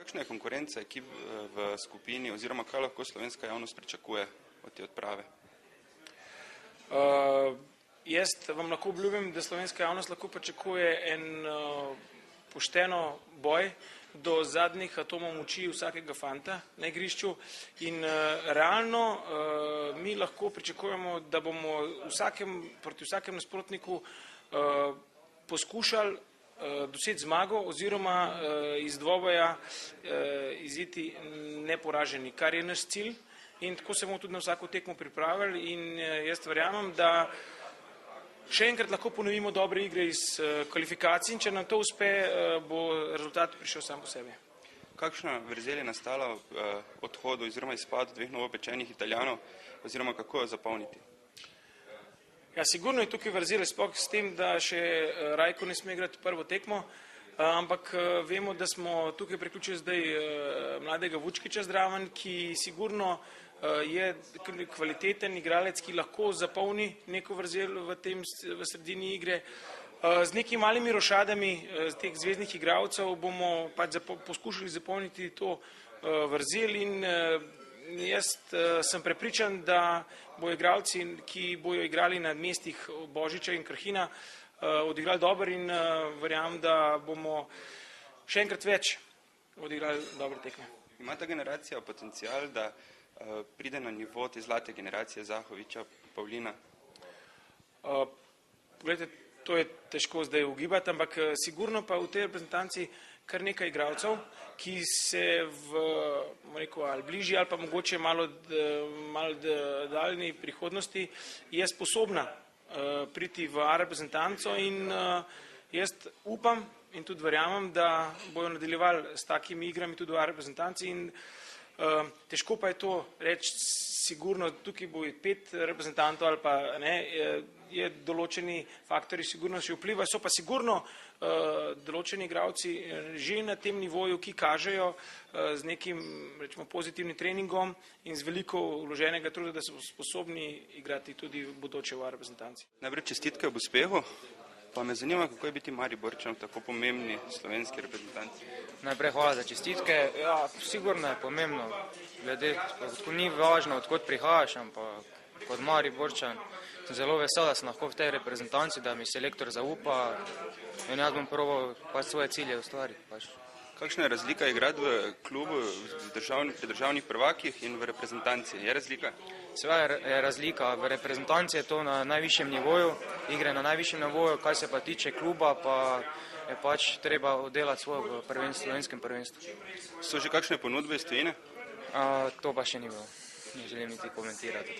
Kakšna je konkurenca ekip v skupini oziroma kaj lahko slovenska javnost pričakuje od te odprave? Jaz vam lahko obljubim, da slovenska javnost lahko pričakuje en pošteno boj do zadnjih atomov moči vsakega fanta na igrišču in realno mi lahko pričakujemo, da bomo proti vsakem nasprotniku poskušali doseči zmago oziroma iz dvoboja iziti neporaženi, kar je naš cilj in tako se bomo tudi na vsako tekmo pripravili in jaz verjamem, da še enkrat lahko ponovimo dobre igre iz kvalifikacij in če nam to uspe, bo rezultat prišel sam po sebi. Kakšna vrzel je nastala v odhodu oziroma izpadu dveh novopečenih Italijanov oziroma kako jo zapolniti? Ja, sigurno je tukaj vrzel sploh s tem, da še Rajko ne sme igrati prvo tekmo, ampak vemo, da smo tukaj priključili zdaj mladega Vučkiča zdraven, ki sigurno je kvaliteten igralec, ki lahko zapolni neko vrzel v sredini igre. Z nekimi malimi rošadami teh zvezdnih igralcev bomo pač poskušali zapolniti to vrzel in jaz sem prepričan, da bodo igralci, ki bojo igrali na mestih Božiča in Krhina, odigrali dobro in verjamem, da bomo še enkrat več odigrali dobre tekme. Ima ta generacija potencial, da pride na nivo te zlate generacije Zahoviča, Pavlina? Poglejte, to je težko zdaj ugibati, ampak sigurno pa v tej reprezentanci kar nekaj igralcev, ki se v ali bližji ali pa mogoče malo daljni prihodnosti je sposobna priti v A reprezentanco in jaz upam in tudi verjamem, da bojo nadaljevali s takimi igrami tudi v A reprezentanci in težko pa je to reči, sigurno tukaj bo 5 reprezentantov ali pa ne, je določeni faktori sigurno še vplivajo, so pa sigurno določeni igralci že na tem nivoju, ki kažejo z nekim, rečemo, pozitivnim treningom in z veliko vloženega truda, da so sposobni igrati tudi v bodoče v A reprezentanci. Najprej čestitke ob uspehu, pa me zanima, kako je biti Mariborčan v tako pomembni slovenski reprezentanci. Najprej hvala za čestitke. Ja, sigurno je pomembno, glede, ni važno, odkot prihajaš, ampak kot Mariborčan sem zelo vesel, da sem lahko v tej reprezentanci, da mi selektor zaupa in jaz bom probal svoje cilje ustvariti. Kakšna je razlika igrati v klubu pri državnih prvakih in v reprezentanci? Je razlika? Seveda je razlika. V reprezentanci je to na najvišjem nivoju, igre na najvišjem nivoju, kaj se pa tiče kluba, pa je pač treba oddelati svoje v slovenskem prvenstvu. So že kakšne ponudbe iz tujine? To pa še ni bilo. Ne želim niti komentirati.